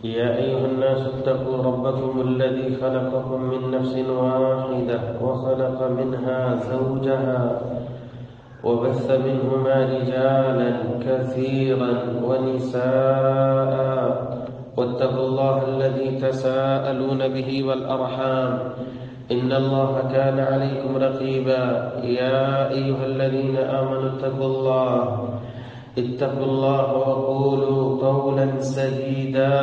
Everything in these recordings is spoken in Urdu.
يا أيها الناس اتقوا ربكم الذي خلقكم من نفس واحدة وخلق منها زوجها وبث منهما رجالا كثيرا ونساء واتقوا الله الذي تساءلون به والأرحام إن الله كان عليكم رقيبا. يا أيها الذين آمنوا اتقوا الله وقولوا قولا سديدا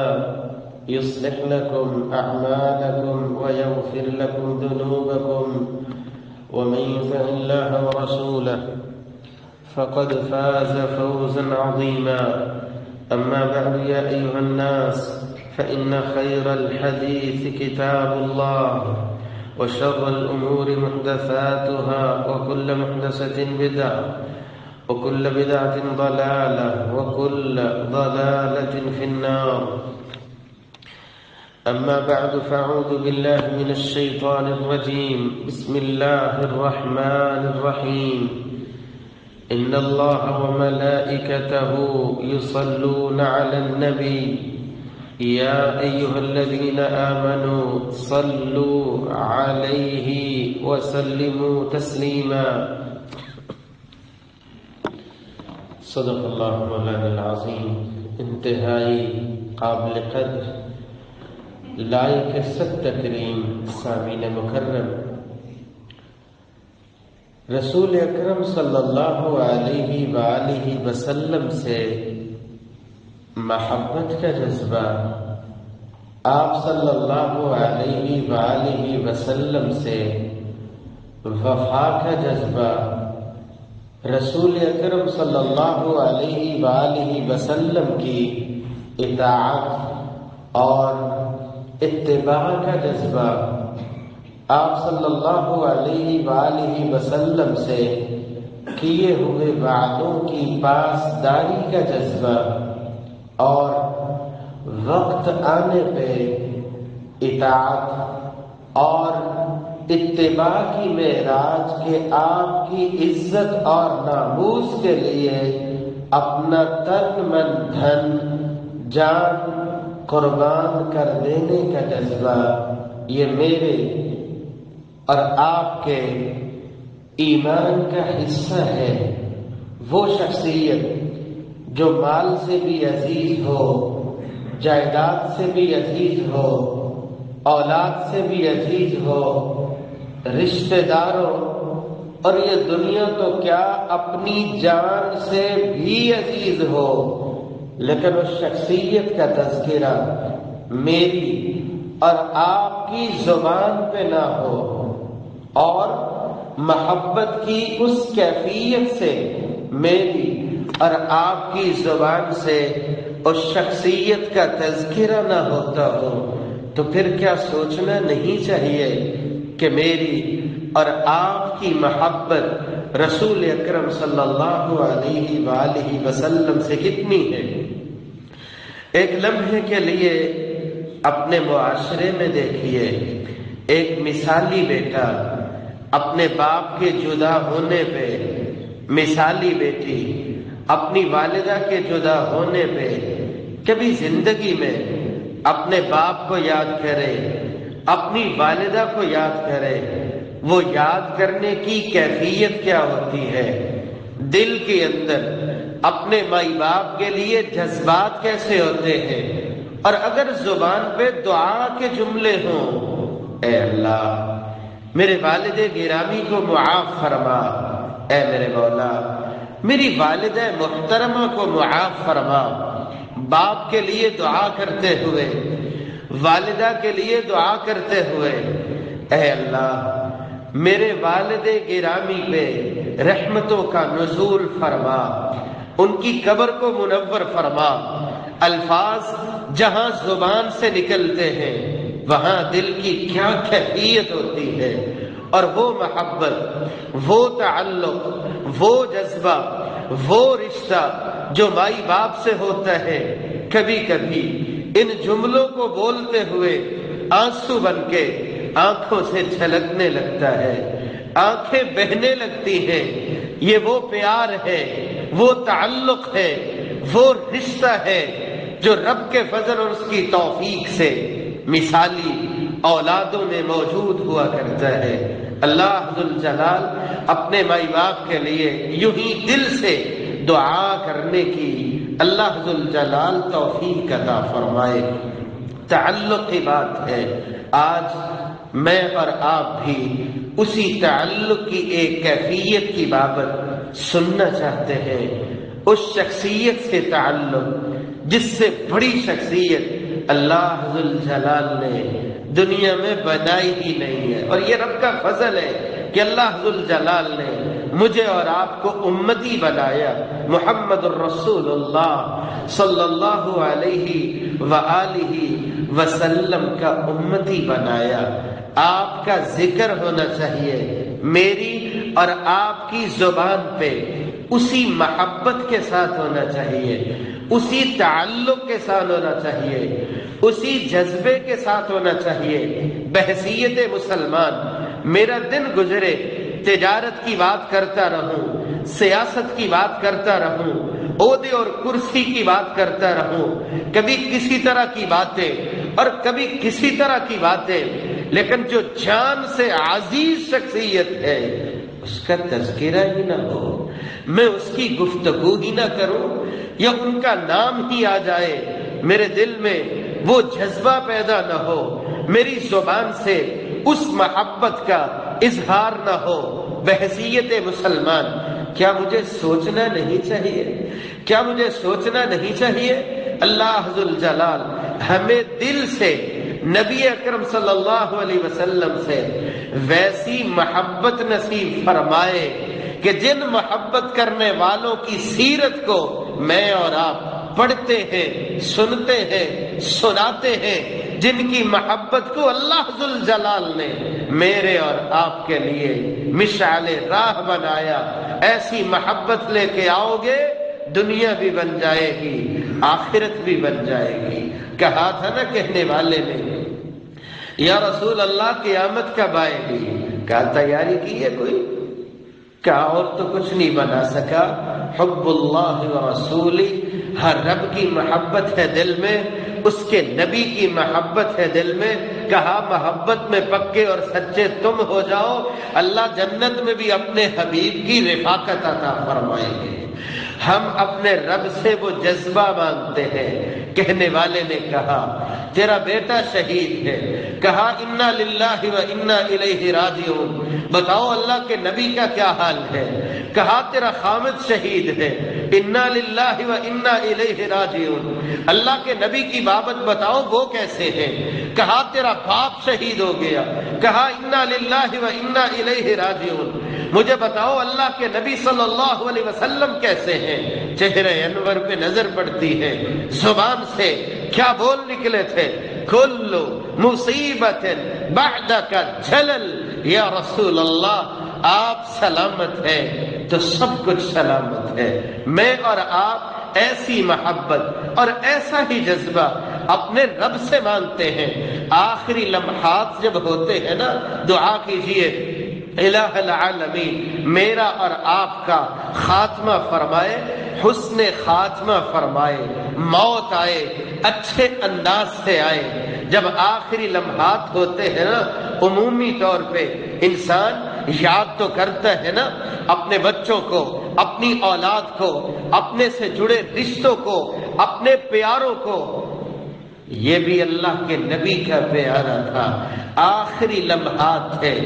يصلح لكم أعمالكم ويغفر لكم ذنوبكم ومن يطع الله ورسوله فقد فاز فوزا عظيما. أما بعد يا أيها الناس فإن خير الحديث كتاب الله وشر الأمور محدثاتها وكل محدثة بدعة وكل بدعة ضلالة وكل ضلالة في النار. أما بعد فأعوذ بالله من الشيطان الرجيم. بسم الله الرحمن الرحيم. إن الله وملائكته يصلون على النبي يا أيها الذين آمنوا صلوا عليه وسلموا تسليما. صدق اللہ مولانا العظیم. انتہائی قابل قدر لائق صد تکریم سامعین مکرم، رسول اکرم صلی اللہ علیہ وآلہ وسلم سے محبت کا جذبہ، آپ صلی اللہ علیہ وآلہ وسلم سے وفا کا جذبہ، رسول اکرم صلی اللہ علیہ وآلہ وسلم کی اطاعت اور اتباع کا جذبہ، آپ صلی اللہ علیہ وآلہ وسلم سے کیے ہوئے وعدوں کی پاسداری کا جذبہ اور وقت آنے پہ اطاعت اور اتباع کی معراج کے آپ کی عزت اور ناموس کے لیے اپنا تن من دھن جان قربان کر دینے کا جذبہ، یہ میرے اور آپ کے ایمان کا حصہ ہے. وہ شخصیت جو مال سے بھی عزیز ہو، جائیداد سے بھی عزیز ہو، اولاد سے بھی عزیز ہو، رشتہ داروں اور یہ دنیا تو کیا اپنی جان سے بھی عزیز ہو، لیکن اس شخصیت کا تذکرہ میری اور آپ کی زبان پہ نہ ہو اور محبت کی اس کیفیت سے میری اور آپ کی زبان سے اس شخصیت کا تذکرہ نہ ہوتا ہو، تو پھر کیا سوچنا نہیں چاہیے کہ میری اور آپ کی محبت رسول اکرم صلی اللہ علیہ وآلہ وسلم سے کتنی ہے؟ ایک لمحے کے لیے اپنے معاشرے میں دیکھیے، ایک مثالی بیٹا اپنے باپ کے جدا ہونے پہ، مثالی بیٹی اپنی والدہ کے جدا ہونے پہ کبھی زندگی میں اپنے باپ کو یاد کرے، اپنی والدہ کو یاد کرے. وہ یاد کرنے کی کیفیت کیا ہوتی ہے؟ دل کے اندر اپنے مائی باپ کے لیے جذبات کیسے ہوتے ہیں؟ اور اگر زبان پہ دعا کے جملے ہوں، اے اللہ میرے والد گرامی کو معاف فرما، اے میرے مولا میری والدہ محترمہ کو معاف فرما. باپ کے لیے دعا کرتے ہوئے، والدہ کے لیے دعا کرتے ہوئے، اے اللہ میرے والد گرامی پہ رحمتوں کا نزول فرما، ان کی قبر کو منور فرما. الفاظ جہاں زبان سے نکلتے ہیں وہاں دل کی کیا کیفیت ہوتی ہے، اور وہ محبت، وہ تعلق، وہ جذبہ، وہ رشتہ جو مائی باپ سے ہوتا ہے، کبھی کبھی ان جملوں کو بولتے ہوئے آنسو بن کے آنکھوں سے چھلکنے لگتا ہے، آنکھیں بہنے لگتی ہیں. یہ وہ پیار ہے، وہ تعلق ہے، وہ رشتہ ہے جو رب کے فضل اور اس کی توفیق سے مثالی اولادوں میں موجود ہوا کرتا ہے۔ اللہ ذوالجلال اپنے مائی باپ کے لیے یوں ہی دل سے دعا کرنے کی اللہ ذوالجلال توفیق عطا فرمائے۔ تعلق کی بات ہے، آج میں اور آپ بھی اسی تعلق کی ایک کیفیت کی بابت سننا چاہتے ہیں، اس شخصیت سے تعلق جس سے بڑی شخصیت اللہ ذوالجلال نے دنیا میں بنائی ہی نہیں ہے۔ اور یہ رب کا فضل ہے کہ اللہ ذوالجلال نے مجھے اور آپ کو امتی بنایا، محمد الرسول اللہ صلی اللہ علیہ وآلہ وسلم کا امتی بنایا۔ آپ کا ذکر ہونا چاہیے میری اور آپ کی زبان پہ، اسی محبت کے ساتھ ہونا چاہیے، اسی تعلق کے ساتھ ہونا چاہیے، اسی جذبے کے ساتھ ہونا چاہیے۔ بحیثیت مسلمان میرا دن گزرے تجارت کی بات کرتا رہوں، سیاست کی بات کرتا رہوں، عہدے اور کرسی کی بات کرتا رہوں، کبھی کسی طرح کی باتیں اور کبھی کسی طرح کی باتیں، لیکن جو جان سے عزیز شخصیت ہے اس کا تذکرہ ہی نہ ہو، میں اس کی گفتگو ہی نہ کروں یا ان کا نام ہی آ جائے، میرے دل میں وہ جذبہ پیدا نہ ہو، میری زبان سے اس محبت کا اظہار نہ ہو۔ بحیثیت مسلمان کیا مجھے سوچنا نہیں چاہیے؟ کیا مجھے سوچنا نہیں چاہیے؟ اللہ ذوالجلال ہمیں دل سے نبی اکرم صلی اللہ علیہ وسلم سے ویسی محبت نصیب فرمائے کہ جن محبت کرنے والوں کی سیرت کو میں اور آپ پڑھتے ہیں، سنتے ہیں، سناتے ہیں، جن کی محبت کو اللہ ذوالجلال نے میرے اور آپ کے لیے مشعل راہ بنایا، ایسی محبت لے کے آؤ گے دنیا بھی بن جائے گی، آخرت بھی بن جائے گی۔ کہا تھا نا کہنے والے نے، یا رسول اللہ قیامت کب آئے گی؟ کہا تیاری کی ہے کوئی؟ کہا اور تو کچھ نہیں بنا سکا، حب اللہ و رسولی، ہر رب کی محبت ہے دل میں، اس کے نبی کی محبت ہے دل میں۔ کہا محبت میں پکے اور سچے تم ہو جاؤ، اللہ جنت میں بھی اپنے حبیب کی رفاقت عطا فرمائیں گے۔ ہم اپنے رب سے وہ جذبہ مانگتے ہیں۔ کہنے والے نے کہا تیرا بیٹا شہید ہے، کہا انا للہ و انا الیہ راجعون، بتاؤ اللہ کے نبی کا کیا حال ہے؟ کہا تیرا خامد شہید ہے، انا للہ و انا الیہ راجعون، اللہ کے نبی کی بابت بتاؤ وہ کیسے ہیں؟ کہا تیرا باپ شہید ہو گیا، کہا انا للہ و انا الیہ راجعون، مجھے بتاؤ اللہ کے نبی صلی اللہ علیہ وسلم کیسے ہیں؟ چہرے انور پہ نظر پڑتی ہے، زبان سے کیا بول نکلے تھے؟ کل مصیبت بعدک جلل، یا رسول اللہ آپ سلامت ہیں تو سب کچھ سلامت ہے۔ میں اور آپ ایسی محبت اور ایسا ہی جذبہ اپنے رب سے مانگتے ہیں۔ آخری لمحات جب ہوتے ہیں نا، دعا کیجئے الہ العالمین میرا اور آپ کا خاتمہ فرمائے، حسن خاتمہ فرمائے، موت آئے اچھے انداز سے آئے۔ جب آخری لمحات ہوتے ہیں نا، عمومی طور پہ انسان یاد تو کرتا ہے نا اپنے بچوں کو، اپنی اولاد کو، اپنے سے جڑے رشتوں کو، اپنے پیاروں کو۔ یہ بھی اللہ کے نبی کا پیارا تھا۔ آخری لمحات ہے،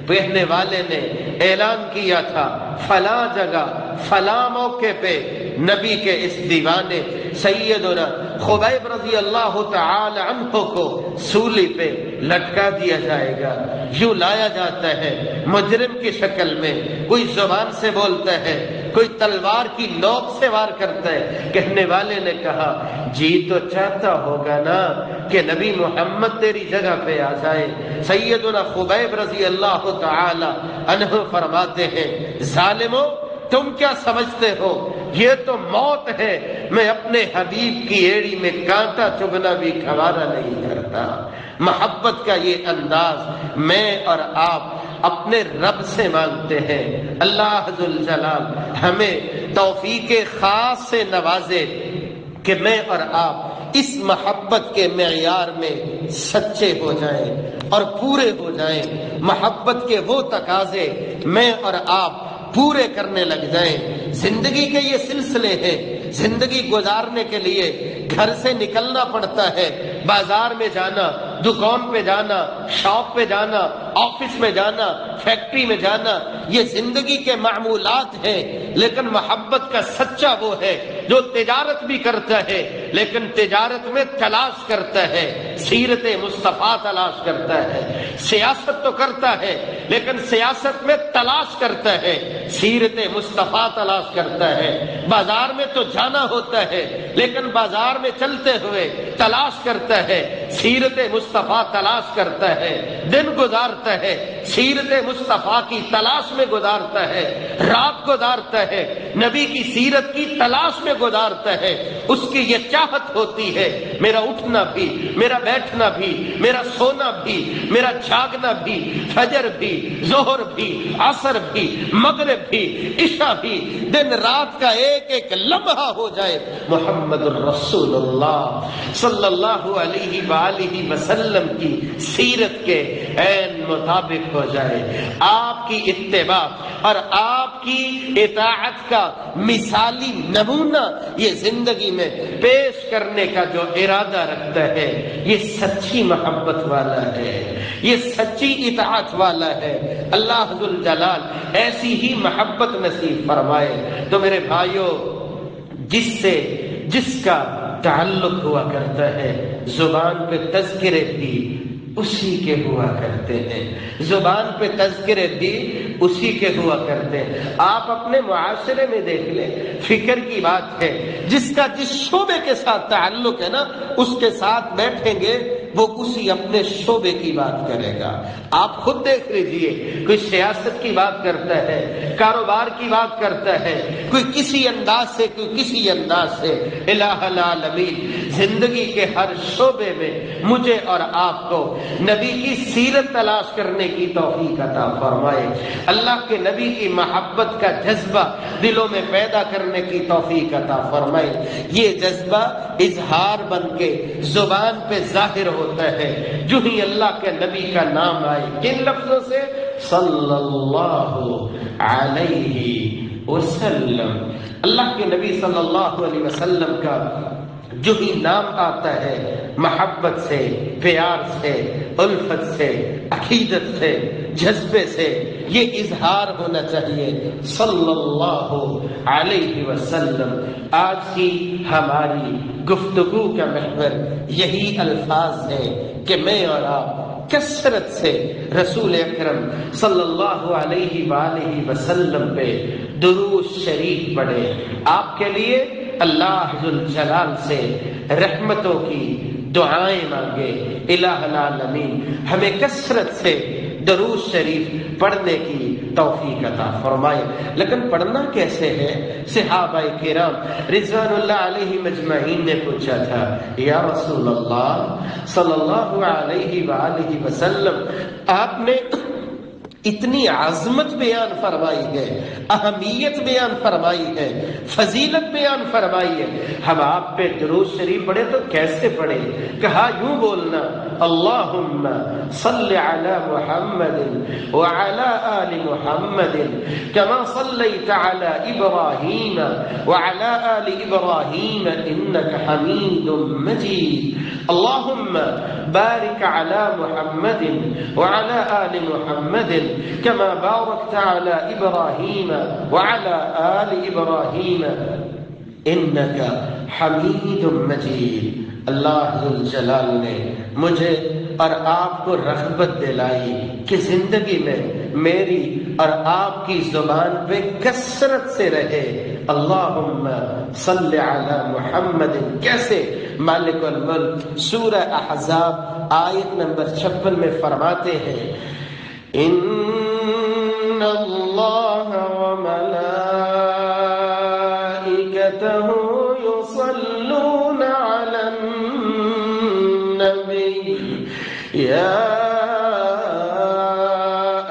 کہنے والے نے اعلان کیا تھا فلاں جگہ فلاں موقع پہ نبی کے اس دیوانے سیدنا خبیب رضی اللہ تعالی عنہ کو سولی پہ لٹکا دیا جائے گا۔ یوں لایا جاتا ہے مجرم کی شکل میں، کوئی زبان سے بولتا ہے، کوئی تلوار کی نوک سے وار کرتا ہے۔ کہنے والے نے کہا جی تو چاہتا ہوگا نا کہ نبی محمد تیری جگہ پہ آ جائے۔ سیدنا خبیب رضی اللہ تعالی عنہ فرماتے ہیں ظالمو تم کیا سمجھتے ہو، یہ تو موت ہے، میں اپنے حبیب کی ایڑی میں کانٹا چبھنا بھی گوارا نہیں کرتا۔ محبت کا یہ انداز میں اور آپ اپنے رب سے مانگتے ہیں۔ اللہ ذوالجلال ہمیں توفیق خاص سے نوازے کہ میں اور آپ اس محبت کے معیار میں سچے ہو جائیں اور پورے ہو جائیں، محبت کے وہ تقاضے میں اور آپ پورے کرنے لگ جائیں۔ زندگی کے یہ سلسلے ہیں، زندگی گزارنے کے لیے گھر سے نکلنا پڑتا ہے، بازار میں جانا، دکان پہ جانا، شاپ پہ جانا، آفس میں جانا، فیکٹری میں جانا، یہ زندگی کے معمولات ہیں۔ لیکن محبت کا سچا وہ ہے جو تجارت بھی کرتا ہے لیکن تجارت میں تلاش کرتا ہے، سیرت مصطفیٰ تلاش کرتا ہے۔ سیاست تو کرتا ہے لیکن سیاست میں تلاش کرتا ہے، سیرت مصطفیٰ تلاش کرتا ہے۔ بازار میں تو جانا ہوتا ہے لیکن بازار میں چلتے ہوئے تلاش کرتا ہے، سیرت مصطفیٰ تلاش کرتا ہے۔ دن گزارتا ہے، سیرت مصطفیٰ کی تلاش میں گزارتا ہے، رات گزارتا ہے، نبی کی سیرت کی تلاش میں گزارتا ہے۔ اس کی یہ چاہت ہوتی ہے میرا اٹھنا بھی، میرا بیٹھنا بھی، میرا سونا بھی، میرا جاگنا بھی، فجر بھی، ظہر بھی، عصر بھی، مغرب بھی، عشاء بھی، دن رات کا ایک ایک لمحہ ہو جائے محمد الرسول اللہ صلی اللہ علیہ وآلہ وسلم کی سیرت کے عین مطابق ہو جائے۔ آپ کی اتباع اور آپ کی اطاعت کا مثالی نمونہ یہ زندگی میں پیش کرنے کا جو ارادہ رکھتا ہے یہ سچی محبت والا ہے، یہ سچی اطاعت والا ہے۔ اللہ ذو الجلال ایسی ہی محبت نصیب فرمائے۔ تو میرے بھائیوں، جس کا تعلق ہوا کرتا ہے زبان پہ تذکرے بھی اسی کے ہوا کرتے ہیں، زبان پہ تذکرے بھی اسی کے ہوا کرتے ہیں۔ آپ اپنے معاشرے میں دیکھ لیں، فکر کی بات ہے، جس کا جس شعبے کے ساتھ تعلق ہے نا اس کے ساتھ بیٹھیں گے وہ اسی اپنے شعبے کی بات کرے گا۔ آپ خود دیکھ لیجئے، کوئی سیاست کی بات کرتا ہے، کاروبار کی بات کرتا ہے، کوئی کسی انداز سے، کوئی کسی انداز سے۔ الہ العالمین زندگی کے ہر شعبے میں مجھے اور آپ کو نبی کی سیرت تلاش کرنے کی توفیق عطا فرمائے، اللہ کے نبی کی محبت کا جذبہ دلوں میں پیدا کرنے کی توفیق عطا فرمائے۔ یہ جذبہ اظہار بن کے زبان پہ ظاہر ہوتا ہے جو ہی اللہ کے نبی کا نام آئے۔ کن لفظوں سے؟ صلی اللہ علیہ وسلم۔ اللہ کے نبی صلی اللہ علیہ وسلم کا جو ہی نام آتا ہے محبت سے، پیار سے، الفت سے، عقیدت سے، جذبے سے یہ اظہار ہونا چاہیے صلی اللہ علیہ وسلم۔ آج کی ہماری گفتگو کا محور یہی الفاظ ہے کہ میں اور آپ کثرت سے رسول اکرم صلی اللہ علیہ وآلہ وسلم پہ درود شریف پڑھے۔ آپ کے لیے اللہ ذو الجلال سے رحمتوں کی دعائیں مانگے۔ الہ العالمین ہمیں کثرت سے درود شریف پڑھنے کی توفیق عطا فرمائے۔ لیکن پڑھنا کیسے ہے؟ صحابہ کرام رضوان اللہ علیہ مجمعین نے پوچھا تھا، یا رسول اللہ صلی اللہ علیہ وآلہ وسلم، آپ نے اتنی عظمت بیان فرمائی ہے، اہمیت بیان فرمائی ہے، فضیلت بیان فرمائی ہے، ہم آپ پہ درود شریف پڑھے تو کیسے پڑھے؟ کہا یوں بولنا، اللہم صل علی محمد وعلی آل محمد کما صلیت علی ابراہیم وعلی آل ابراہیم انک حمید مجید، اللہم بارک علی محمد وعلی آل محمد كما باركت على إبراهيم وعلى آل إبراهيم إنك حميد مجيد۔ اللہ ذو الجلال نے مجھے اور آپ کو رغبت دلائی کہ زندگی میں میری اور آپ کی زبان پہ کثرت سے رہے اللہم صلی علی محمد۔ کیسے؟ مالک الملک سورہ احزاب آیت نمبر 56 میں فرماتے ہیں، ان اللہ وملائکتہ یصلون علی النبی یا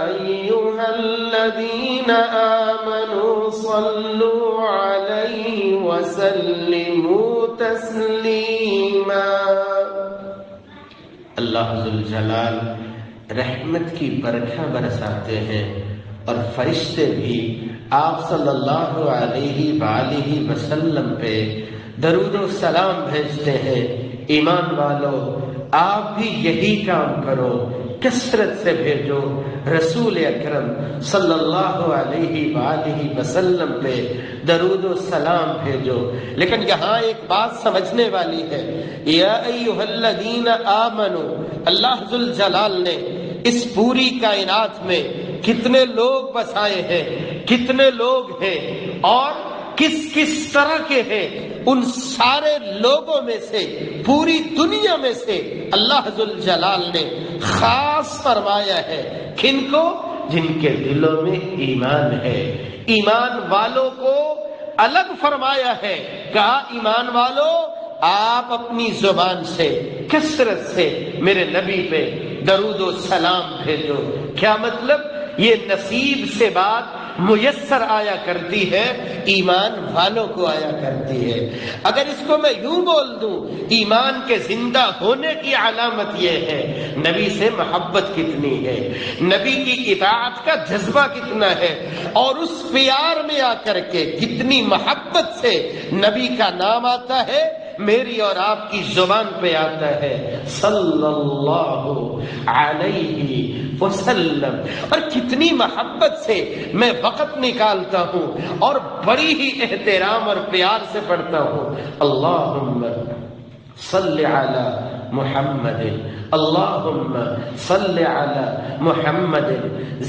ایہا الذین آمنوا صلوا علیہ وسلموا تسلیما۔ اللہ ذوالجلال رحمت کی برکھا برساتے ہیں اور فرشتے بھی آپ صلی اللہ علیہ وآلہ وسلم پہ درود و سلام بھیجتے ہیں، ایمان والو آپ بھی یہی کام کرو، کثرت سے بھیجو، رسول اکرم صلی اللہ علیہ وآلہ وسلم پہ درود و سلام بھیجو۔ لیکن یہاں ایک بات سمجھنے والی ہے، یا ایھا الذین آمنوا، اللہ ذوالجلال نے اس پوری کائنات میں کتنے لوگ بسائے ہیں، کتنے لوگ ہیں اور کس کس طرح کے ہیں، ان سارے لوگوں میں سے، پوری دنیا میں سے اللہ ذوالجلال نے خاص فرمایا ہے کن کو؟ جن کے دلوں میں ایمان ہے، ایمان والوں کو الگ فرمایا ہے، کہا ایمان والو آپ اپنی زبان سے کثرت سے میرے نبی پہ درود و سلام بھیجو۔ کیا مطلب؟ یہ نصیب سے بات میسر آیا کرتی ہے، ایمان والوں کو آیا کرتی ہے۔ اگر اس کو میں یوں بول دوں، ایمان کے زندہ ہونے کی علامت یہ ہے نبی سے محبت کتنی ہے، نبی کی اطاعت کا جذبہ کتنا ہے، اور اس پیار میں آ کر کے کتنی محبت سے نبی کا نام آتا ہے، میری اور آپ کی زبان پہ آتا ہے صلی اللہ علیہ وسلم، اور کتنی محبت سے میں وقت نکالتا ہوں اور بڑی ہی احترام اور پیار سے پڑھتا ہوں، اللہم صلی علی محمد، اللہم صلی علی محمد۔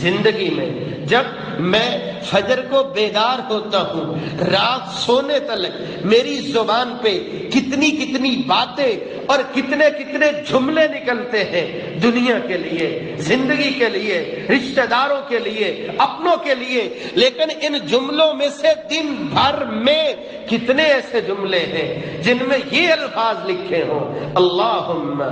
زندگی میں جب میں فجر کو بیدار ہوتا ہوں، رات سونے تلک میری زبان پہ کتنی کتنی باتیں اور کتنے کتنے جملے نکلتے ہیں، دنیا کے لیے، زندگی کے لیے، رشتہ داروں کے لیے، اپنوں کے لیے، لیکن ان جملوں میں سے دن بھر میں کتنے ایسے جملے ہیں جن میں یہ الفاظ لکھے ہوں اللہم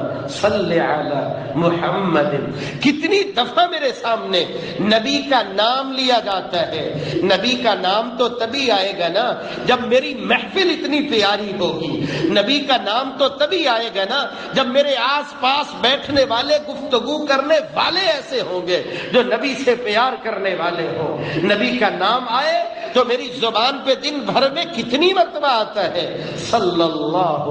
صلی علی محمد۔ کتنی دفعہ میرے سامنے نبی کا نام لیا جاتا ہے۔ نبی کا نام تو تبھی آئے گا نا جب میری محفل اتنی پیاری ہوگی، نبی کا نام تو تبھی آئے گا نا جب میرے آس پاس بیٹھنے والے، گفتگو کرنے والے ایسے ہوں گے جو نبی سے پیار کرنے والے ہوں۔ نبی کا نام آئے تو میری زبان پہ دن بھر میں کتنی مرتبہ آتا ہے صلی اللہ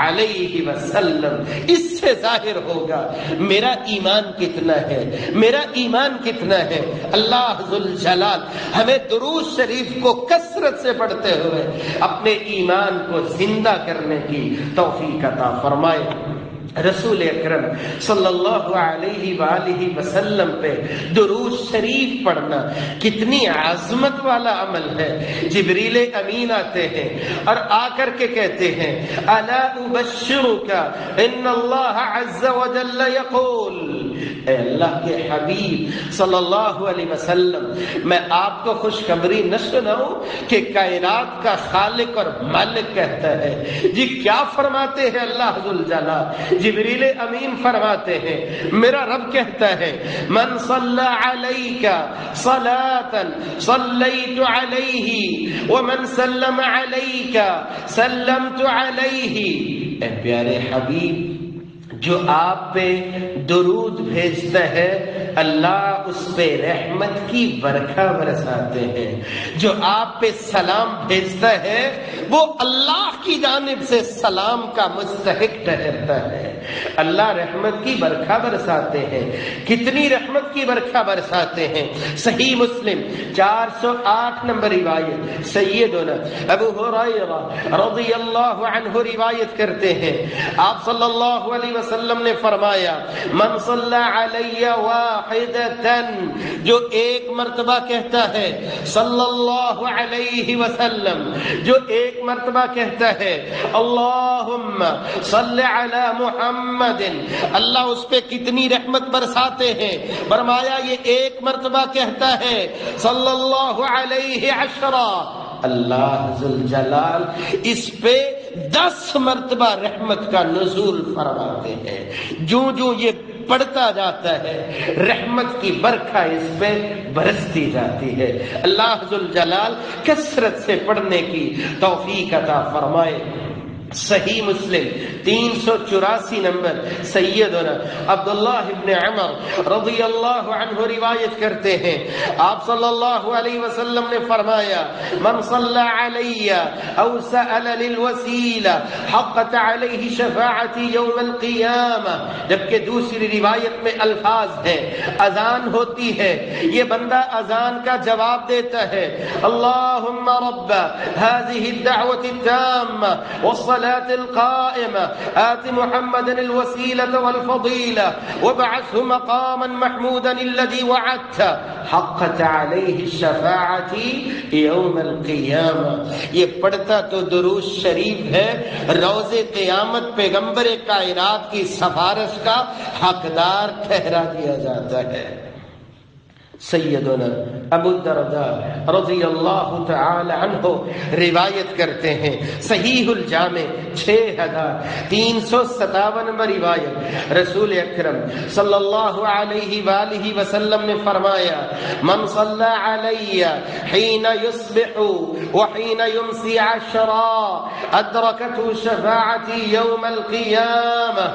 علیہ وسلم۔ اس سے ظاہر ہوگا میرا ایمان کتنا ہے، میرا ایمان کتنا ہے۔ اللہ ذوالجلال ہمیں درود شریف کو کثرت سے پڑھتے ہوئے اپنے ایمان کو زندہ کرنے کی توفیق عطا فرمائے۔ رسول اکرم صلی اللہ علیہ وآلہ وسلم پہ درود شریف پڑھنا کتنی عظمت والا عمل ہے۔ جبریل امین آتے ہیں اور آ کر کے کہتے ہیں الا ابشرک ان اللہ عز وجل یقول، اے اللہ کے حبیب صلی اللہ علیہ وسلم میں آپ کو خوشخبری نہ سناؤں کہ کائنات کا خالق اور مالک کہتا ہے۔ جی کیا فرماتے ہیں اللہ ذوالجلال؟ جبریل امین فرماتے ہیں میرا رب کہتا ہے من صلی علیک صلاۃ صلیت علیہ ومن سلم علیک سلمت علیہ۔ اے پیارے حبیب، جو آپ پہ درود بھیجتا ہے اللہ اس پہ رحمت کی برکھا برساتے ہیں، جو آپ پہ سلام بھیجتا ہے وہ اللہ کی جانب سے سلام کا مستحق ٹھہرتا ہے۔ اللہ رحمت کی برکھا برساتے ہیں۔ کتنی رحمت کی برکھا برساتے ہیں؟ صحیح مسلم 408 نمبر روایت، سیدنا ابو ہریرہ رضی اللہ عنہ روایت کرتے ہیں آپ صلی اللہ علیہ وسلم نے فرمایا من صلی علی واحدۃ، جو ایک مرتبہ کہتا ہے صلی اللہ علیہ وسلم، جو ایک مرتبہ کہتا ہے اللہم صلی علی محمد، اللہ اس پہ کتنی رحمت برساتے ہیں؟ فرمایا یہ ایک مرتبہ کہتا ہے صلی اللہ علیہ عشرہ، اللہ ذوالجلال اس پہ 10 مرتبہ رحمت کا نزول فرماتے ہیں۔ جو یہ پڑھتا جاتا ہے رحمت کی برکھا اس پہ برستی جاتی ہے۔ اللہ ذوالجلال کثرت سے پڑھنے کی توفیق عطا فرمائے۔ صحیح مسلم 384 نمبر سیدنا عبداللہ ابن عمر رضی اللہ عنہ روایت کرتے ہیں، آپ صلی اللہ علیہ وسلم نے فرمایا من صلی علی او سأل للوسیلہ حقت علیہ شفاعتی یوم القیامہ، جبکہ دوسری روایت میں الفاظ ہیں اذان ہوتی ہے، یہ بندہ اذان کا جواب دیتا ہے اللہم رب هذه الدعوة التامة والصلاة القائمة آت محمد الوسيلة والفضيلة وابعثه مقاما محمودا الذي وعدته حقت عليه الشفاعة يوم القيامة۔ یہ پڑھتا تو درود شریف ہے، روز قیامت پیغمبر کائنات کی سفارش کا حقدار ٹھہرا دیا جاتا ہے۔ سیدنا ابو الدرداء رضی اللہ تعالی عنہ روایت کرتے ہیں، صحیح الجامع 6357 نمبر روایت، رسول اکرم صلی اللہ علیہ وآلہ وسلم نے فرمایا من صلی علی حین یصبح وحین یمسی عشرا ادرکته شفاعتی یوم القیامہ،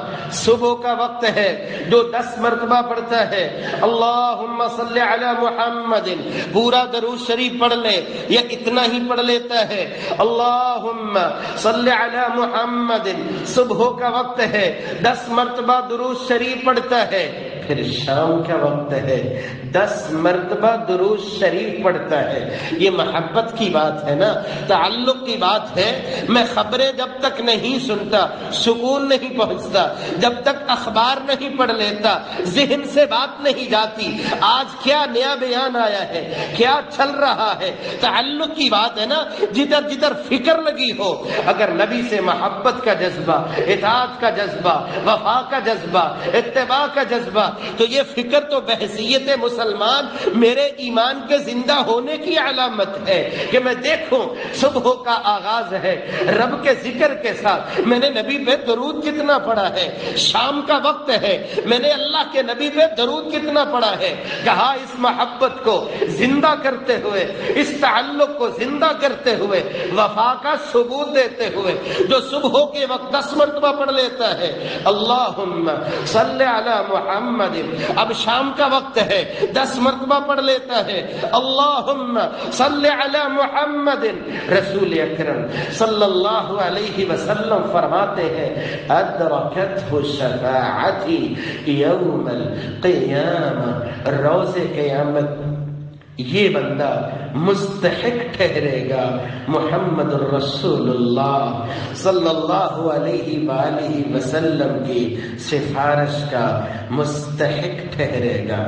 صبح کا وقت ہے جو 10 مرتبہ پڑھتا ہے اللہم صلی علی محمد، پورا درود شریف پڑھ لے یا اتنا ہی پڑھ لیتا ہے اللہم صلی علی محمد، صبح کا وقت ہے 10 مرتبہ درود شریف پڑھتا ہے، پھر شام کا وقت ہے 10 مرتبہ درود شریف پڑھتا ہے۔ یہ محبت کی بات ہے نا، تعلق کی بات ہے۔ میں خبریں جب تک نہیں سنتا سکون نہیں پہنچتا، جب تک اخبار نہیں پڑھ لیتا ذہن سے بات نہیں جاتی آج کیا نیا بیان آیا ہے، کیا چل رہا ہے۔ تعلق کی بات ہے نا، جدھر جدھر فکر لگی ہو، اگر نبی سے محبت کا جذبہ، اطاعت کا جذبہ، وفا کا جذبہ، اتباع کا جذبہ، تو یہ فکر تو بحیثیت مسلمان میرے ایمان کے زندہ ہونے کی علامت ہے کہ میں دیکھوں صبح کا آغاز ہے رب کے ذکر کے ساتھ، میں نے نبی پہ درود کتنا پڑھا ہے، شام کا وقت ہے میں نے اللہ کے نبی پہ درود کتنا پڑھا ہے۔ کہا اس محبت کو زندہ کرتے ہوئے، اس تعلق کو زندہ کرتے ہوئے، وفا کا ثبوت دیتے ہوئے، جو صبح کے وقت 10 مرتبہ پڑھ لیتا ہے اللہم صلی علی محمد، اب شام کا وقت ہے 10 مرتبہ پڑھ لیتا ہے اللہم صلی علی محمد، رسول اکرم صلی اللہ علیہ وسلم فرماتے ہیں ادرکتہ شفاعتی یوم القیامہ، روز قیامت یہ بندہ مستحق ٹھہرے گا محمد الرسول اللہ صلی اللہ علیہ وآلہ وسلم کی سفارش کا مستحق ٹھہرے گا۔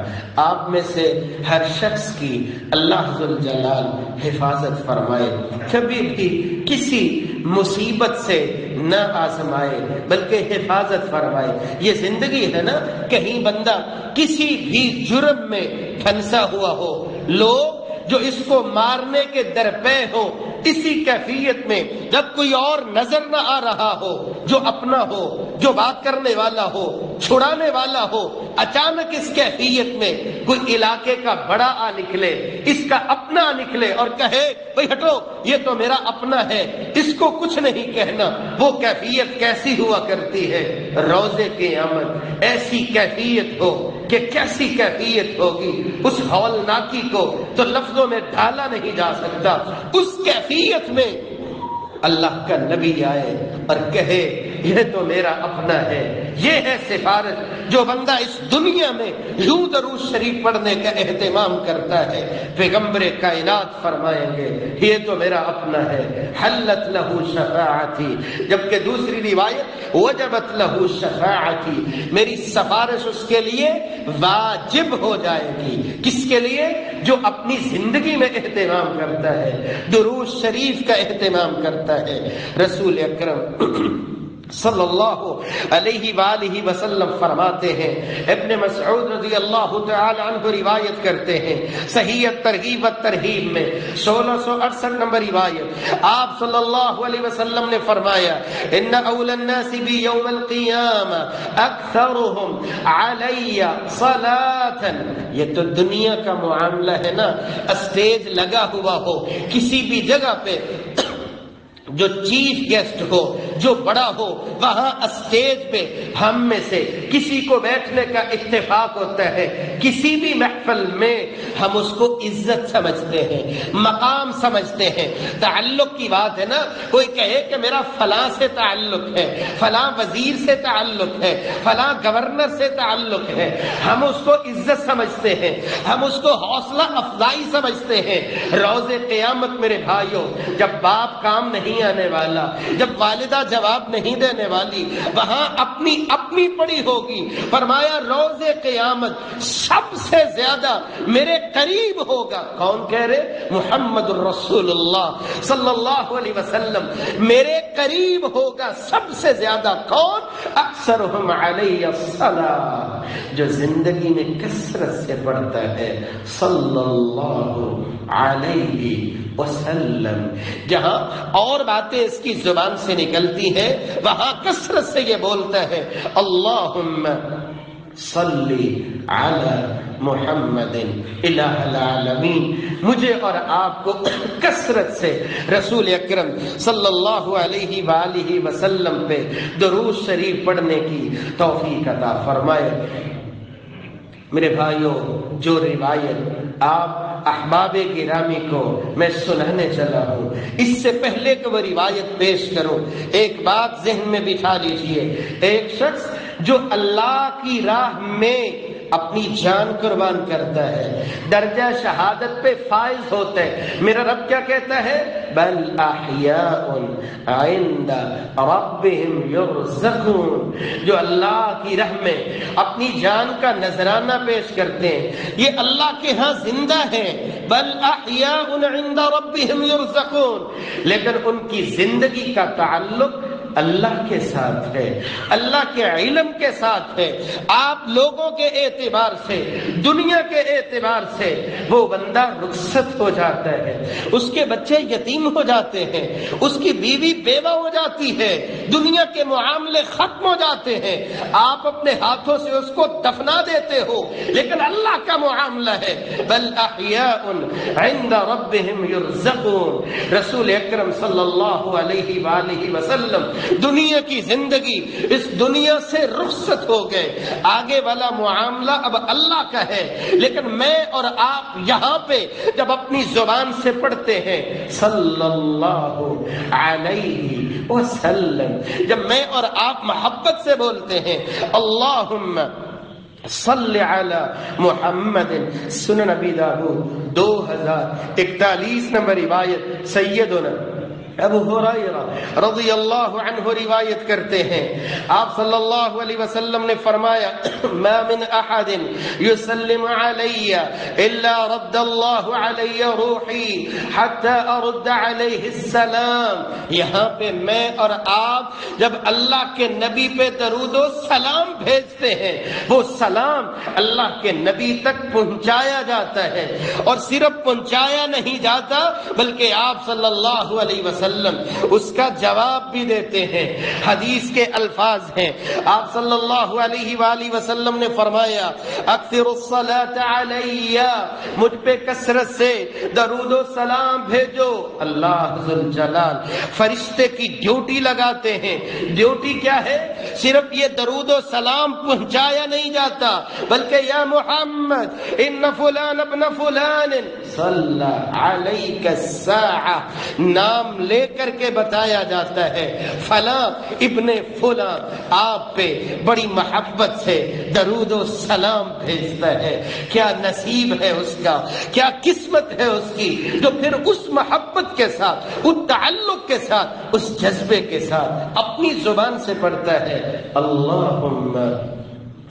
آپ میں سے ہر شخص کی اللہ ذوالجلال حفاظت فرمائے، کبھی بھی کسی مصیبت سے نہ آزمائے بلکہ حفاظت فرمائے۔ یہ زندگی ہے نا، کہیں بندہ کسی بھی جرم میں پھنسا ہوا ہو، لوگ جو اس کو مارنے کے درپے ہو، اسی کیفیت میں جب کوئی اور نظر نہ آ رہا ہو، جو اپنا ہو، جو بات کرنے والا ہو، چھڑانے والا ہو، اچانک اس کیفیت میں کوئی علاقے کا بڑا آ نکلے، اس کا اپنا نکلے اور کہے بھئی ہٹو یہ تو میرا اپنا ہے، اس کو کچھ نہیں کہنا، وہ کیفیت کیسی ہوا کرتی ہے؟ روز قیامت ایسی کیفیت ہو کہ کیسی کیفیت ہوگی، اس ہولناکی کو تو لفظوں میں ڈھالا نہیں جا سکتا۔ اس کیفیت میں اللہ کا نبی آئے اور کہے یہ تو میرا اپنا ہے، یہ ہے سفارش۔ جو بندہ اس دنیا میں یوں درود شریف پڑھنے کا اہتمام کرتا ہے، پیغمبر کائنات فرمائیں گے یہ تو میرا اپنا ہے، حلت لہ شفاعتی، جبکہ دوسری روایت وجبت لہ شفاعتی، میری سفارش اس کے لیے واجب ہو جائے گی۔ کس کے لیے؟ جو اپنی زندگی میں اہتمام کرتا ہے، درود شریف کا اہتمام کرتا ہے۔ رسول اکرم صلی اللہ علیہ وآلہ وسلم فرماتے ہیں، ابن مسعود رضی اللہ تعالی عنہ روایت کرتے ہیں، صحیح الترغیب والترہیب میں 1668 نمبر روایت، آپ صلی اللہ علیہ وسلم نے فرمایا ان اول الناس بی یوم القیامہ اکثرهم علی صلاۃ، یہ تو دنیا کا معاملہ ہے نا، اسٹیج لگا ہوا ہو کسی بھی جگہ پہ، جو چیف گیسٹ ہو، جو بڑا ہو، وہاں اسٹیج پہ ہم میں سے کسی کو بیٹھنے کا اتفاق ہوتا ہے، کسی بھی محفل میں ہم اس کو عزت سمجھتے ہیں، مقام سمجھتے ہیں۔ تعلق کی بات ہے نا، کوئی کہے کہ میرا فلاں سے تعلق ہے، فلاں وزیر سے تعلق ہے، فلاں گورنر سے تعلق ہے، ہم اس کو عزت سمجھتے ہیں، ہم اس کو حوصلہ افزائی سمجھتے ہیں۔ روز قیامت میرے بھائیوں، جب باپ کام نہیں آنے والا، جب والدہ جواب نہیں دینے والی، وہاں اپنی اپنی پڑی ہوگی۔ فرمایا روز قیامت سب سے زیادہ میرے قریب ہوگا، کون کہہ رہے؟ محمد الرسول اللہ صلی اللہ علیہ وسلم میرے قریب ہوگا سب سے زیادہ، کون؟ اکثرہم علی الصلاۃ، جو زندگی میں کثرت سے پڑھتا ہے صلی اللہ علیہ وسلم۔ جہاں اور باتیں اس کی زبان سے نکلتی ہیں، وہاں کثرت سے یہ بولتا ہے اللہم صلی علی محمد الہ العالمین۔ مجھے اور آپ کو کثرت سے رسول اکرم صلی اللہ علیہ وآلہ وسلم پہ درود شریف پڑھنے کی توفیق عطا فرمائے۔ میرے بھائیوں، جو روایت آپ احباب گرامی کو میں سنانے چلا ہوں، اس سے پہلے کہ وہ روایت پیش کروں، ایک بات ذہن میں بٹھا لیجئے۔ ایک شخص جو اللہ کی راہ میں اپنی جان قربان کرتا ہے، درجہ شہادت پہ فائز ہوتا ہے، میرا رب کیا کہتا ہے؟ بل احیاء عند ربهم یرزقون۔ جو اللہ کی راہ میں اپنی جان کا نذرانہ پیش کرتے ہیں، یہ اللہ کے ہاں زندہ ہیں۔ بل احیاء عند ربهم یرزقون، لیکن ان کی زندگی کا تعلق اللہ کے ساتھ ہے، اللہ کے علم کے ساتھ ہے۔ آپ لوگوں کے اعتبار سے، دنیا کے اعتبار سے وہ بندہ رخصت ہو جاتا ہے، اس کے بچے یتیم ہو جاتے ہیں، اس کی بیوی بیوہ ہو جاتی ہے، دنیا کے معاملے ختم ہو جاتے ہیں، آپ اپنے ہاتھوں سے اس کو دفنا دیتے ہو، لیکن اللہ کا معاملہ ہے بل احیاء عند ربهم یرزقون۔ رسول اکرم صلی اللہ علیہ وآلہ وسلم دنیا کی زندگی، اس دنیا سے رخصت ہو گئے، آگے والا معاملہ اب اللہ کا ہے، لیکن میں اور آپ یہاں پہ جب اپنی زبان سے پڑھتے ہیں صلی اللہ علیہ وسلم، جب میں اور آپ محبت سے بولتے ہیں اللہم صلی علی محمد، سنن نبی داؤد 2041 نمبر روایت سیدنا ابو ہریرہ رضی اللہ عنہ روایت کرتے ہیں، آپ صلی اللہ علیہ وسلم نے فرمایا ما من احد یسلم علی الا رد اللہ علی روحی حتی ارد علیہ السلام۔ یہاں پہ میں اور آپ جب اللہ کے نبی پہ درود و سلام بھیجتے ہیں، وہ سلام اللہ کے نبی تک پہنچایا جاتا ہے، اور صرف پہنچایا نہیں جاتا بلکہ آپ صلی اللہ علیہ وسلم اس کا جواب بھی دیتے ہیں۔ حدیث کے الفاظ ہیں، آپ صلی اللہ علیہ وآلہ وسلم نے فرمایا اکثر الصلاۃ علی، مجھ پہ کثرت سے درود و سلام بھیجو۔ اللہ ذوالجلال فرشتے کی ڈیوٹی لگاتے ہیں۔ ڈیوٹی کیا ہے؟ صرف یہ درود و سلام پہنچایا نہیں جاتا بلکہ یا محمد ان فلان ابن فلان صلی علیک الساعہ، نام لے کر کے بتایا جاتا ہے فلاں ابن فلاں آپ پہ بڑی محبت سے درود و سلام بھیجتا ہے۔ کیا نصیب ہے اس کا، کیا قسمت ہے اس کی، جو پھر اس محبت کے ساتھ، اس تعلق کے ساتھ، اس جذبے کے ساتھ اپنی زبان سے پڑھتا ہے اللہم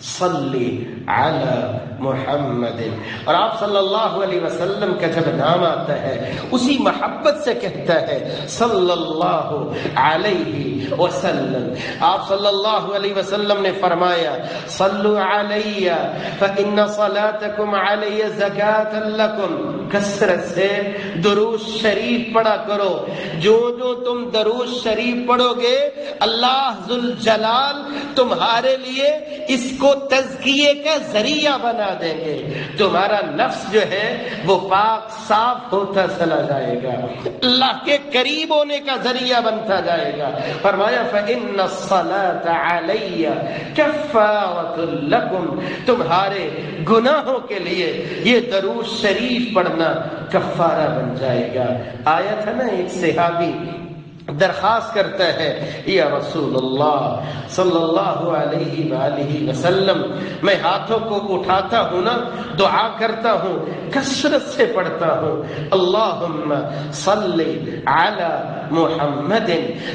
صلی علی محمد، اور آپ صلی اللہ علیہ وسلم کا جب نام آتا ہے اسی محبت سے کہتا ہے صلی اللہ علیہ وسلم۔ آپ صلی اللہ علیہ وسلم نے فرمایا صلوا علی فإن صلاتکم علی زکاۃ لکم کثرت سے درود شریف پڑھا کرو. جو جو تم درود شریف پڑھو گے اللہ ذوالجلال تمہارے لیے اس کو تزکیے کا ذریعہ بنا دیں گے. تمہارا نفس جو ہے وہ پاک صاف ہوتا چلا جائے گا، اللہ کے قریب ہونے کا ذریعہ بنتا جائے گا. فرمایا فإن الصلاة علی کفارۃ لکم، تمہارے گناہوں کے لیے یہ درود شریف پڑھنا کفارہ بن جائے گا. آیا تھا نا ایک صحابی درخواست کرتا ہے یا رسول اللہ صلی اللہ علیہ وآلہ وسلم، میں ہاتھوں کو اٹھاتا ہوں نا دعا کرتا ہوں، کثرت سے پڑھتا ہوں اللہم صلی علی محمد.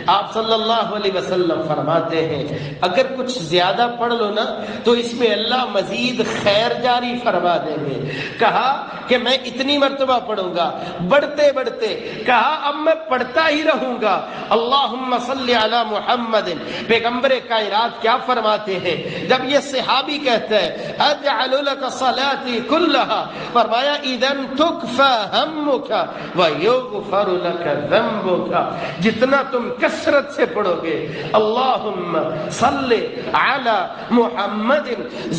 آپ صلی اللہ علیہ وسلم فرماتے ہیں اگر کچھ زیادہ پڑھ لو نا تو اس میں اللہ مزید خیر جاری فرما دیں گے. کہا کہ میں اتنی مرتبہ پڑھوں گا، بڑھتے بڑھتے کہا اب میں پڑھتا ہی رہوں گا اللہم صلی علی محمد. پیغمبر کائنات کیا فرماتے ہیں جب یہ صحابی کہتا ہے اجعل لک صلاتی کلھا، فرمایا اذن تکفی ہمک ویغفر لک ذنبک. جتنا تم کثرت سے پڑھو گے اللہم صلی علی محمد،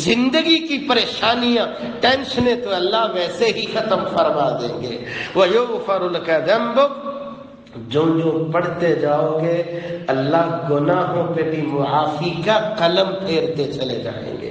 زندگی کی پریشانیاں ٹینشنیں تو اللہ ویسے ہی ختم فرما دیں گے. ویغفر لک ذنبک، جو جو پڑھتے جاؤ گے اللہ گناہوں پہ بھی معافی کا قلم پھیرتے چلے جائیں گے.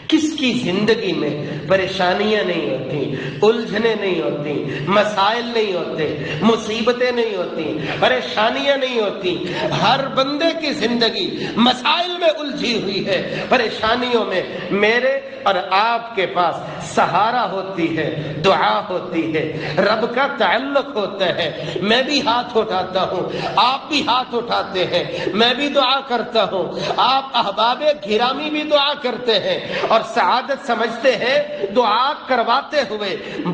کس کی زندگی میں پریشانیاں نہیں ہوتی، الجھنیں نہیں ہوتی، مسائل نہیں ہوتے، مصیبتیں نہیں ہوتی، پریشانیاں نہیں ہوتی. ہر بندے کی زندگی مسائل میں الجھی ہوئی ہے، پریشانیوں میں. میرے اور آپ کے پاس سہارا ہوتی ہے، دعا ہوتی ہے، رب کا تعلق ہوتا ہے. میں بھی ہاتھ اٹھاتا ہوں، آپ بھی ہاتھ اٹھاتے ہیں، میں بھی دعا کرتا ہوں، آپ احباب گرامی بھی دعا کرتے ہیں. اور سعادت سمجھتے ہیں دعا کرواتے ہوئے.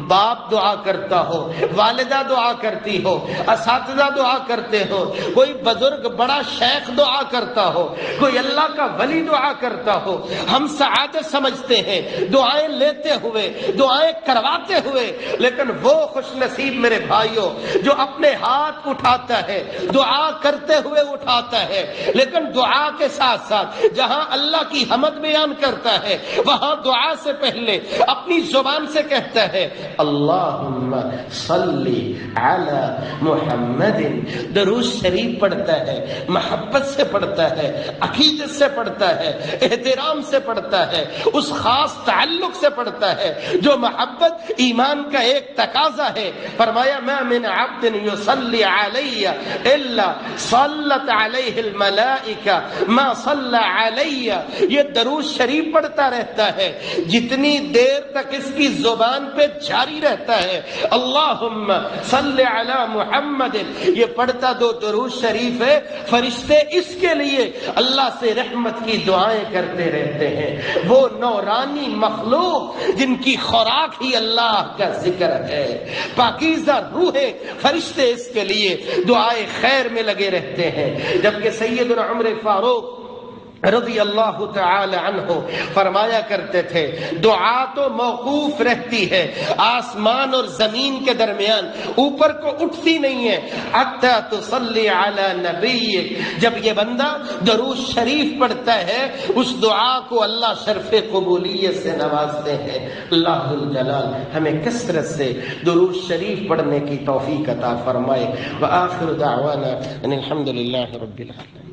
باپ دعا کرتا ہو، والدہ دعا کرتی ہو، اساتذہ دعا کرتے ہو، کوئی بزرگ بڑا شیخ دعا کرتا ہو، کوئی اللہ کا ولی دعا کرتا ہو، ہم سعادت سمجھتے ہیں دعائیں لیتے ہوئے، دعائیں کرواتے ہوئے. لیکن وہ خوش نصیب میرے بھائیوں جو اپنے ہاتھ اٹھاتا ہے، دعا کرتے ہوئے اٹھاتا ہے، لیکن دعا کے ساتھ ساتھ جہاں اللہ کی حمد بیان کرتا ہے وہاں دعا سے پہلے اپنی زبان سے کہتا ہے اللہم صلی علی محمد. درود شریف پڑھتا ہے، محبت سے پڑھتا ہے، عقیدت سے پڑھتا ہے، احترام سے پڑھتا ہے، اس خاص تعلق سے پڑھتا ہے جو محبت ایمان کا ایک تقاضا ہے. فرمایا ما من عبد یصلی علی الا صلت علیہ الملائکہ ما صلی علی. یہ درود شریف پڑھتا رہتا ہے جتنی دیر تک اس کی زبان پہ جاری رہتا ہے اللہم صلی علی محمد. یہ پڑھتا دو درود شریف ہے، فرشتے اس کے لیے اللہ سے رحمت کی دعائیں کرتے رہتے ہیں. وہ نورانی مخلوق جن کی خوراک ہی اللہ کا ذکر ہے، پاکیزہ روحیں، فرشتے اس کے لیے دعائیں خیر میں لگے رہتے ہیں. جبکہ سیدنا عمر فاروق رضی اللہ تعالی عنہ فرمایا کرتے تھے دعا تو موقوف رہتی ہے آسمان اور زمین کے درمیان، اوپر کو اٹھتی نہیں ہے حتی تصلی علی نبی. جب یہ بندہ درود شریف پڑھتا ہے اس دعا کو اللہ شرف قبولیت سے نوازتے ہیں. اللہ الجلال ہمیں کثرت سے درود شریف پڑھنے کی توفیق عطا فرمائے. وآخر دعوانا ان الحمد للہ رب العالمین.